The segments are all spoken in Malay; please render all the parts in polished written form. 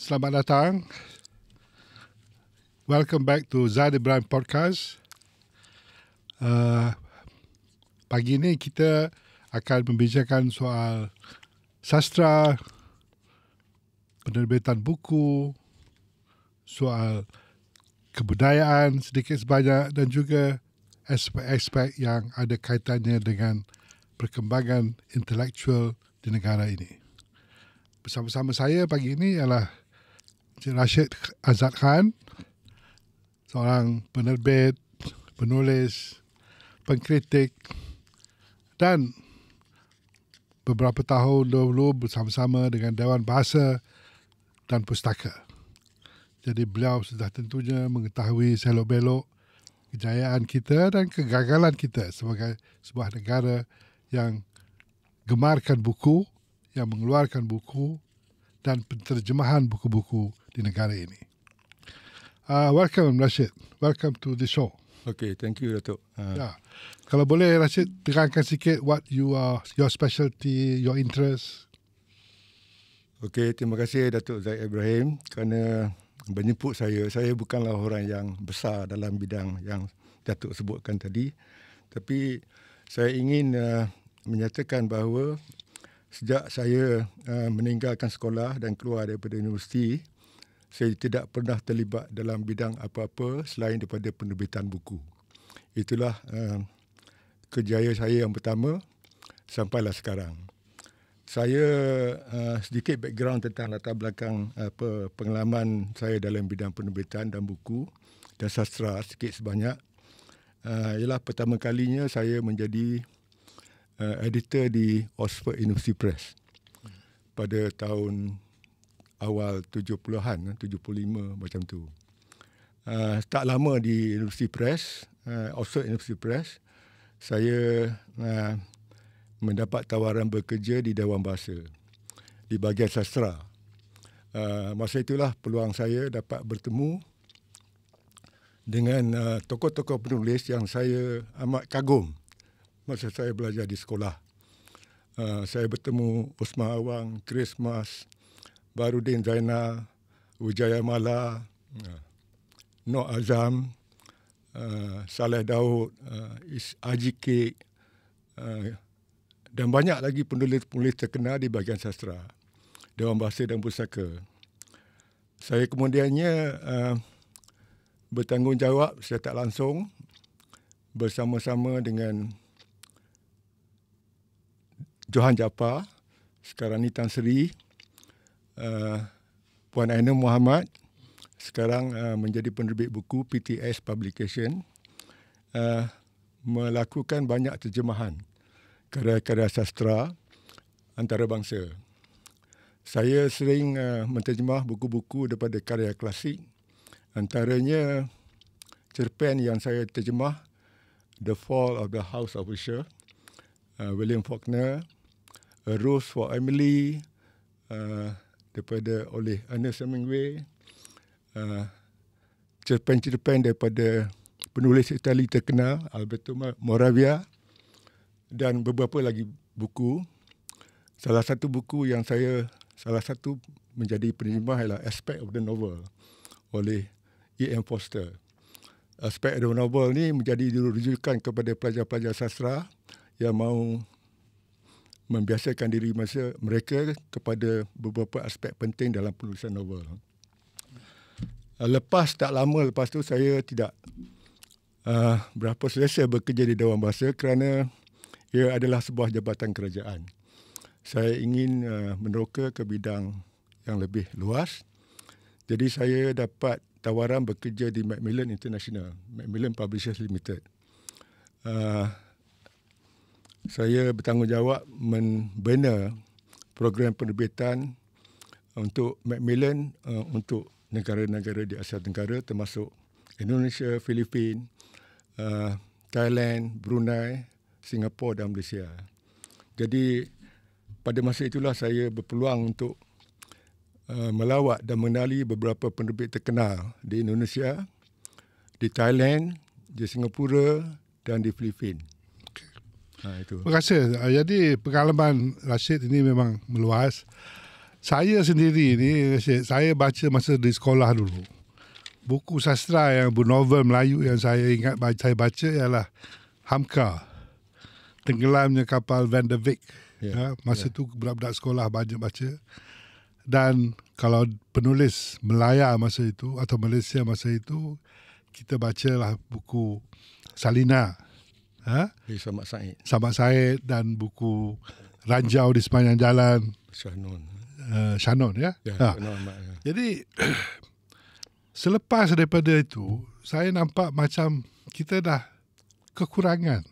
Selamat datang. Welcome back to Zaid Ibrahim Podcast. Pagi ini kita akan membicarakan soal sastra, penerbitan buku, soal kebudayaan sedikit sebanyak dan juga aspek-aspek yang ada kaitannya dengan perkembangan intelektual di negara ini. Bersama-sama saya pagi ini ialah Encik Rashid Azad Khan, seorang penerbit, penulis, pengkritik dan beberapa tahun dahulu bersama-sama dengan Dewan Bahasa dan Pustaka. Jadi beliau sudah tentunya mengetahui selok-belok kejayaan kita dan kegagalan kita sebagai sebuah negara yang gemarkan buku, yang mengeluarkan buku dan penterjemahan buku-buku di negara ini. Welcome Rashid. Welcome to the show. Okay, thank you Datuk. Ya. Kalau boleh Rashid terangkan sikit what your specialty, your interest. Okay, terima kasih Datuk Zaid Ibrahim kerana menjemput saya. Saya bukanlah orang yang besar dalam bidang yang Datuk sebutkan tadi. Tapi saya ingin menyatakan bahawa sejak saya meninggalkan sekolah dan keluar daripada universiti, saya tidak pernah terlibat dalam bidang apa-apa selain daripada penerbitan buku. Itulah kejayaan saya yang pertama sampailah sekarang. Saya sedikit background tentang latar belakang pengalaman saya dalam bidang penerbitan dan buku dan sastra sedikit sebanyak. Ialah pertama kalinya saya menjadi editor di Oxford University Press pada tahun awal 70-an, 75 macam tu. Tak lama di University Press, Oxford University Press, saya mendapat tawaran bekerja di Dewan Bahasa di bahagian sastra. Masa itulah peluang saya dapat bertemu dengan tokoh-tokoh penulis yang saya amat kagum masa saya belajar di sekolah. Saya bertemu Osman Awang, Chris Mas, Barudin Zainal, Wijaya Mala, Noor Azam, Saleh Daud, Haji Kek, dan banyak lagi penulis-penulis terkenal di bahagian sastra, Dewan Bahasa dan Pustaka. Saya kemudiannya bertanggungjawab secara tak langsung bersama-sama dengan Johan Jaafar, sekarang ni Tan Sri, Puan Aina Muhammad, sekarang menjadi penerbit buku PTS Publication, melakukan banyak terjemahan karya-karya sastra antarabangsa. Saya sering menterjemah buku-buku daripada karya klasik, antaranya cerpen yang saya terjemah The Fall of the House of Usher, William Faulkner, A Rose for Emily, daripada oleh Ernest Hemingway, cerpen-cerpen daripada penulis Itali terkenal Alberto Moravia dan beberapa lagi buku. Salah satu menjadi penerjemah ialah Aspect of the Novel oleh E.M. Forster. Aspect of the Novel ni menjadi rujukan kepada pelajar-pelajar sastra yang mahu membiasakan diri mereka kepada beberapa aspek penting dalam penulisan novel. Tak lama lepas tu saya tidak berapa selesa bekerja di Dewan Bahasa kerana ia adalah sebuah jabatan kerajaan. Saya ingin meneroka ke bidang yang lebih luas. Jadi saya dapat tawaran bekerja di Macmillan International, Macmillan Publishers Limited. Saya bertanggungjawab membina program penerbitan untuk Macmillan untuk negara-negara di Asia Tenggara termasuk Indonesia, Filipina, Thailand, Brunei, Singapura dan Malaysia. Jadi pada masa itulah saya berpeluang untuk melawat dan mengenali beberapa penerbit terkenal di Indonesia, di Thailand, di Singapura dan di Filipina. Itu. Terima kasih. Jadi pengalaman Rashid ini memang meluas Saya sendiri ni, saya baca masa di sekolah dulu. Buku sastra yang bernovel Melayu yang saya ingat saya baca ialah Hamka, Tenggelamnya Kapal Van der Wijk. Masa tu budak-budak sekolah banyak baca. Dan kalau penulis Melaya masa itu atau Malaysia masa itu, kita bacalah buku Salina, Samad Said dan buku Ranjau di Sepanjang Jalan, Syanon ya. Jadi selepas daripada itu, saya nampak macam kita dah kekurangan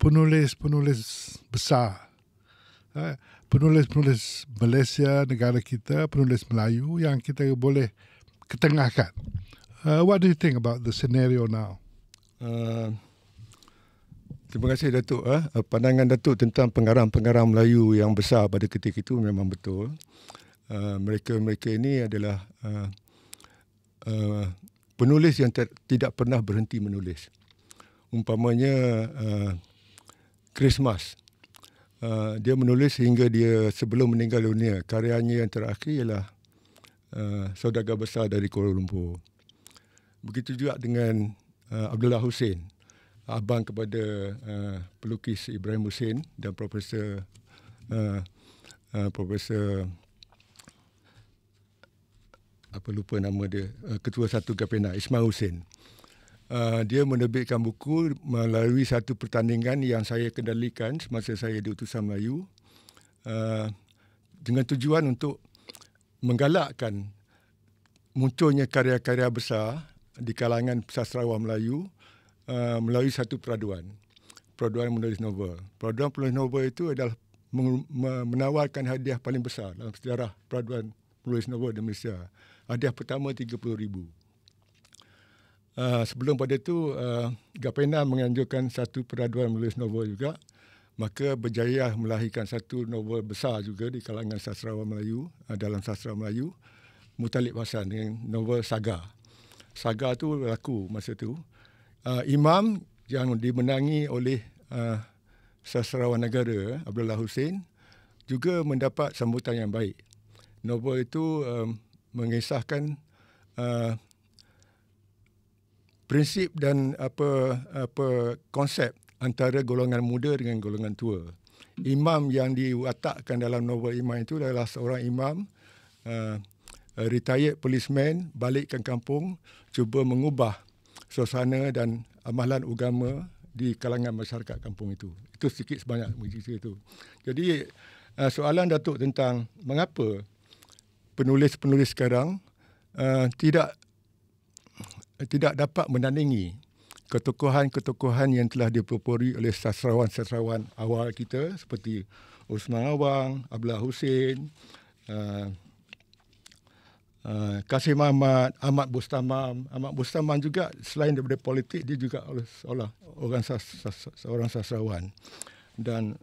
penulis-penulis besar. Penulis-penulis Malaysia, negara kita, penulis Melayu yang kita boleh ketengahkan. What do you think about the scenario now? Terima kasih Datuk. Pandangan Datuk tentang pengarang-pengarang Melayu yang besar pada ketika itu memang betul. Mereka ini adalah penulis yang tidak pernah berhenti menulis. Umpamanya Christmas. Dia menulis hingga dia sebelum meninggal dunia. Karyanya yang terakhir ialah Saudagar Besar dari Kuala Lumpur. Begitu juga dengan Abdullah Hussein, abang kepada pelukis Ibrahim Hussein dan Profesor apa lupa nama dia, Ketua Satu Gapena, Ismail Hussein. Dia menerbitkan buku melalui satu pertandingan yang saya kendalikan semasa saya di Utusan Melayu, dengan tujuan untuk menggalakkan munculnya karya-karya besar di kalangan sastrawan Melayu melalui satu peraduan menulis novel. Peraduan penulis novel itu adalah menawarkan hadiah paling besar dalam sejarah peraduan penulis novel di Malaysia. Hadiah pertama RM30,000. Sebelum pada itu, Gapena menganjurkan satu peraduan menulis novel juga. Maka berjaya melahirkan satu novel besar juga di kalangan sastrawan Melayu, dalam sastra Melayu, Muttalib Hasan dengan novel Saga. Saga tu laku masa tu. Imam yang dimenangi oleh sastrawan negara, Abdullah Hussein, juga mendapat sambutan yang baik. Novel itu mengisahkan prinsip dan konsep antara golongan muda dengan golongan tua. Imam yang diwatakkan dalam novel Imam itu adalah seorang imam retired policeman, balik ke kampung, cuba mengubah suasana dan amalan agama di kalangan masyarakat kampung itu. Itu sedikit sebanyak cerita itu. Jadi soalan Datuk tentang mengapa penulis-penulis sekarang tidak dapat menandingi ketokohan-ketokohan yang telah dipelopori oleh sastrawan-sastrawan awal kita seperti Osman Awang, Abdullah Hussein, Kasim Ahmad, Ahmad Bustamam. Ahmad Bustamam juga selain daripada politik, dia juga seorang sastrawan dan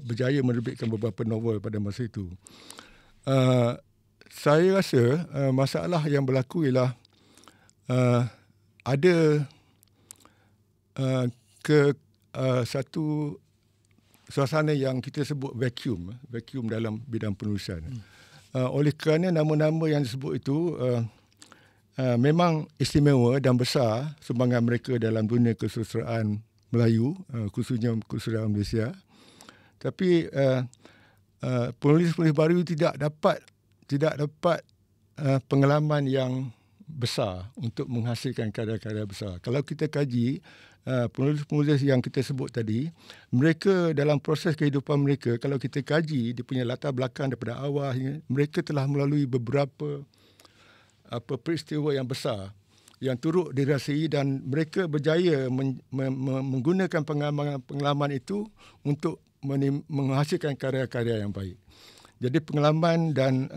berjaya menerbitkan beberapa novel pada masa itu. Saya rasa masalah yang berlaku ialah ada satu suasana yang kita sebut vacuum dalam bidang penulisan. Oleh kerana nama-nama yang disebut itu memang istimewa dan besar sumbangan mereka dalam dunia kesusastraan Melayu, khususnya kesusastraan Malaysia. Tapi penulis-penulis baru tidak dapat pengalaman yang besar untuk menghasilkan karya-karya besar. Kalau kita kaji penulis-penulis yang kita sebut tadi, mereka dalam proses kehidupan mereka, kalau kita kaji dia punya latar belakang daripada awal, mereka telah melalui beberapa peristiwa yang besar yang turut dirasai dan mereka berjaya menggunakan pengalaman itu untuk menghasilkan karya-karya yang baik. Jadi pengalaman dan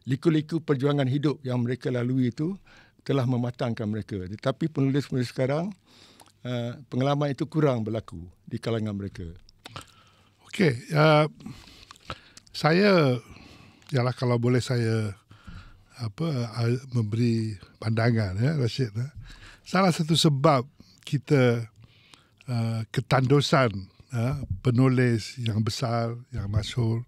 liku-liku perjuangan hidup yang mereka lalui itu telah mematangkan mereka. Tetapi penulis-penulis sekarang, pengalaman itu kurang berlaku di kalangan mereka. Okey, saya ialah kalau boleh saya memberi pandangan, ya Rashid. Salah satu sebab kita ketandusan penulis yang besar, yang masyhur,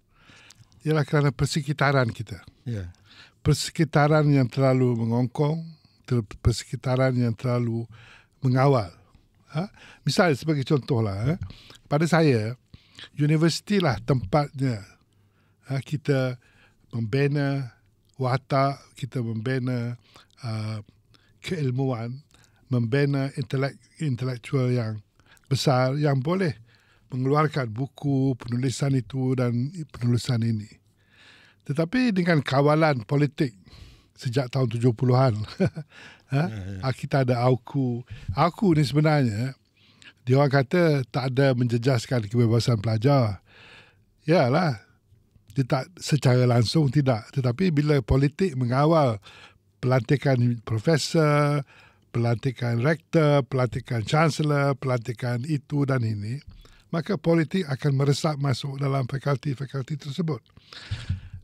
ialah kerana persekitaran kita. Ya. Persekitaran yang terlalu mengongkong, persekitaran yang terlalu mengawal. Misal sebagai contohlah, pada saya, universiti lah tempatnya kita membina watak, kita membina keilmuan, membina intelektual yang besar yang boleh mengeluarkan buku, penulisan itu dan penulisan ini. Tetapi dengan kawalan politik sejak tahun 70-an, kita ada AUKU. AUKU ni sebenarnya, dia orang kata tak ada menjejaskan kebebasan pelajar. Yalah, dia tak secara langsung tidak. Tetapi bila politik mengawal pelantikan profesor, pelantikan rektor, pelantikan chancellor, pelantikan itu dan ini, maka politik akan meresap masuk dalam fakulti-fakulti tersebut.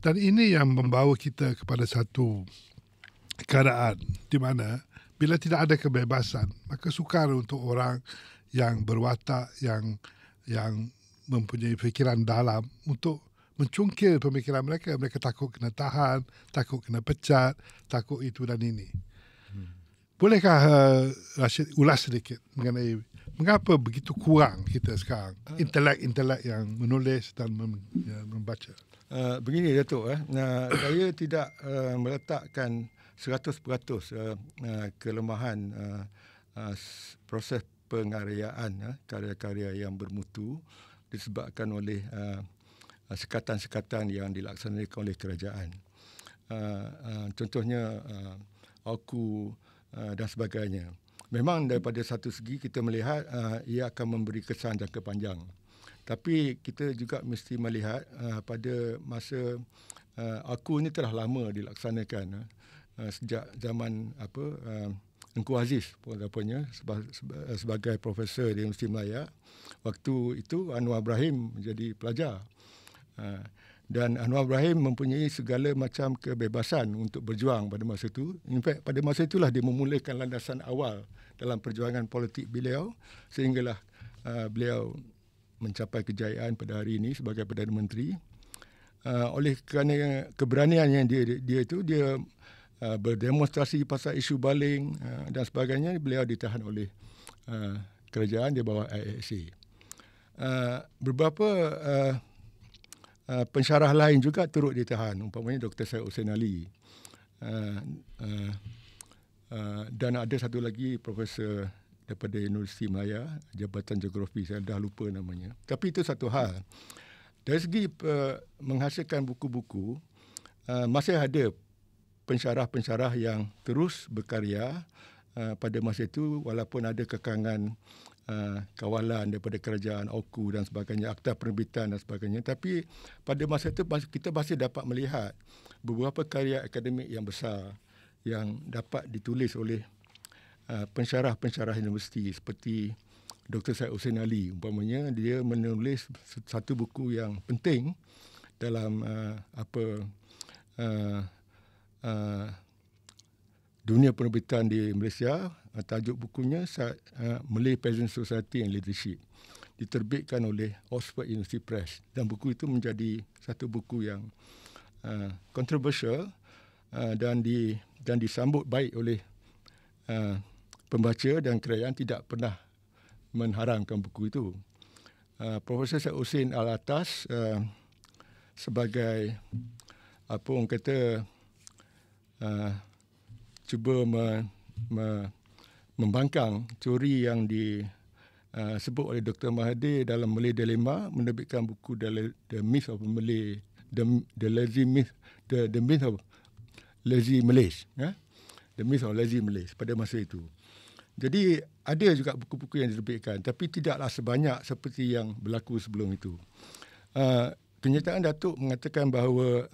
Dan ini yang membawa kita kepada satu keadaan di mana bila tidak ada kebebasan, maka sukar untuk orang yang berwatak, yang mempunyai fikiran dalam untuk mencungkil pemikiran mereka. Mereka takut kena tahan, takut kena pecat, takut itu dan ini. Bolehkah Rashid ulas sedikit mengenai mengapa begitu kurang kita sekarang intelek-intelek yang menulis dan membaca? Begini Datuk, saya tidak meletakkan 100% kelemahan proses pengaryaan karya-karya yang bermutu disebabkan oleh sekatan-sekatan yang dilaksanakan oleh kerajaan. Contohnya AUKU dan sebagainya. Memang daripada satu segi kita melihat ia akan memberi kesan jangka panjang. Tapi kita juga mesti melihat pada masa AUKU ini telah lama dilaksanakan sejak zaman Engku Aziz sebagai profesor di Universiti Malaya. Waktu itu Anwar Ibrahim menjadi pelajar. Dan Anwar Ibrahim mempunyai segala macam kebebasan untuk berjuang pada masa itu. In fact, pada masa itulah dia memulakan landasan awal dalam perjuangan politik beliau sehinggalah beliau mencapai kejayaan pada hari ini sebagai Perdana Menteri. Oleh kerana keberanian yang dia berdemonstrasi pasal isu baling dan sebagainya, beliau ditahan oleh kerajaan di bawah IASA. Beberapa pensyarah lain juga turut ditahan, umpamanya Dr. Syed Hussein Ali. Dan ada satu lagi profesor daripada Universiti Malaya, Jabatan Geografi, saya dah lupa namanya. Tapi itu satu hal. Dari segi menghasilkan buku-buku, masih ada pensyarah-pensyarah yang terus berkarya pada masa itu walaupun ada kekangan kawalan daripada kerajaan, AUKU dan sebagainya, Akta Penerbitan dan sebagainya. Tapi pada masa itu kita masih dapat melihat beberapa karya akademik yang besar yang dapat ditulis oleh pensyarah-pensyarah universiti seperti Dr. Syed Hussein Ali. Umpamanya dia menulis satu buku yang penting dalam dunia penerbitan di Malaysia. Tajuk bukunya Malay Peasant Society and Leadership. Diterbitkan oleh Oxford University Press. Dan buku itu menjadi satu buku yang kontroversial dan disambut baik oleh pembaca, dan kerajaan tidak pernah mengharamkan buku itu. Profesor Syed Hussein Alatas sebagai orang kata cuba membangkang teori yang disebut oleh Dr. Mahathir dalam Malay Dilemma, menerbitkan buku The Myth of Malay, The Myth of Lazy Malays, The Myth of Lazy Malays pada masa itu. Jadi ada juga buku-buku yang diterbitkan, tapi tidaklah sebanyak seperti yang berlaku sebelum itu. Kenyataan Datuk mengatakan bahawa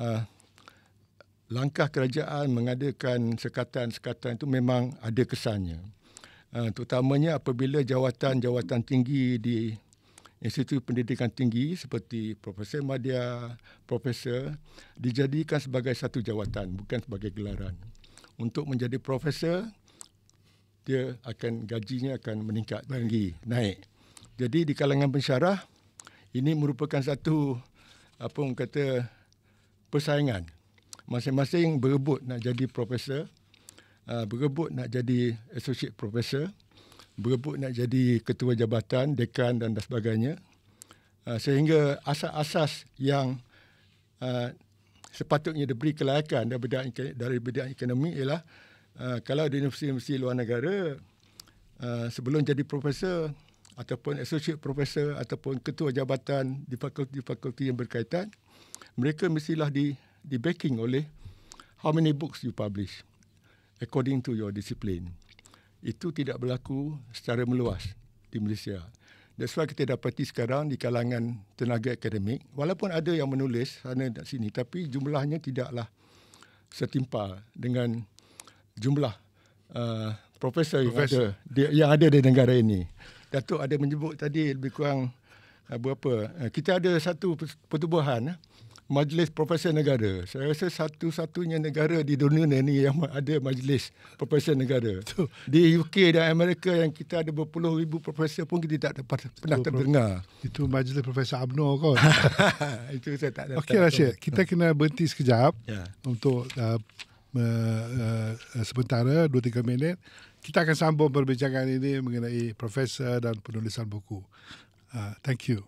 langkah kerajaan mengadakan sekatan-sekatan itu memang ada kesannya. Terutamanya apabila jawatan-jawatan tinggi di Institut Pendidikan Tinggi seperti Profesor Madya, Profesor, dijadikan sebagai satu jawatan, bukan sebagai gelaran. Untuk menjadi profesor, dia gajinya akan meningkat tinggi, naik. Jadi di kalangan pensyarah, ini merupakan satu orang kata persaingan. Masing-masing berebut nak jadi profesor, berebut nak jadi associate professor, berebut nak jadi ketua jabatan, dekan dan sebagainya. Sehingga asas-asas yang sepatutnya diberi kelayakan dari bidang ekonomi ialah kalau di universiti luar negara, sebelum jadi profesor ataupun associate professor ataupun ketua jabatan di fakulti-fakulti yang berkaitan, mereka mestilah di backing oleh how many books you publish according to your discipline. Itu tidak berlaku secara meluas di Malaysia. That's why kita dapati sekarang di kalangan tenaga akademik, walaupun ada yang menulis sana dan sini, tapi jumlahnya tidaklah setimpal dengan jumlah profesor yang ada di negara ini. Datuk ada menyebut tadi lebih kurang berapa. Kita ada satu pertubuhan, Majlis Profesor Negara. Saya rasa satu-satunya negara di dunia ini yang ada Majlis Profesor Negara. Betul. Di UK dan Amerika yang kita ada berpuluh ribu profesor pun kita tak pernah terdengar. Itu Majlis Profesor UMNO kot. Itu saya tak ada. Okey Rashid, kita kena berhenti sekejap untuk sementara 2-3 minit. Kita akan sambung perbincangan ini mengenai profesor dan penulisan buku. Thank you.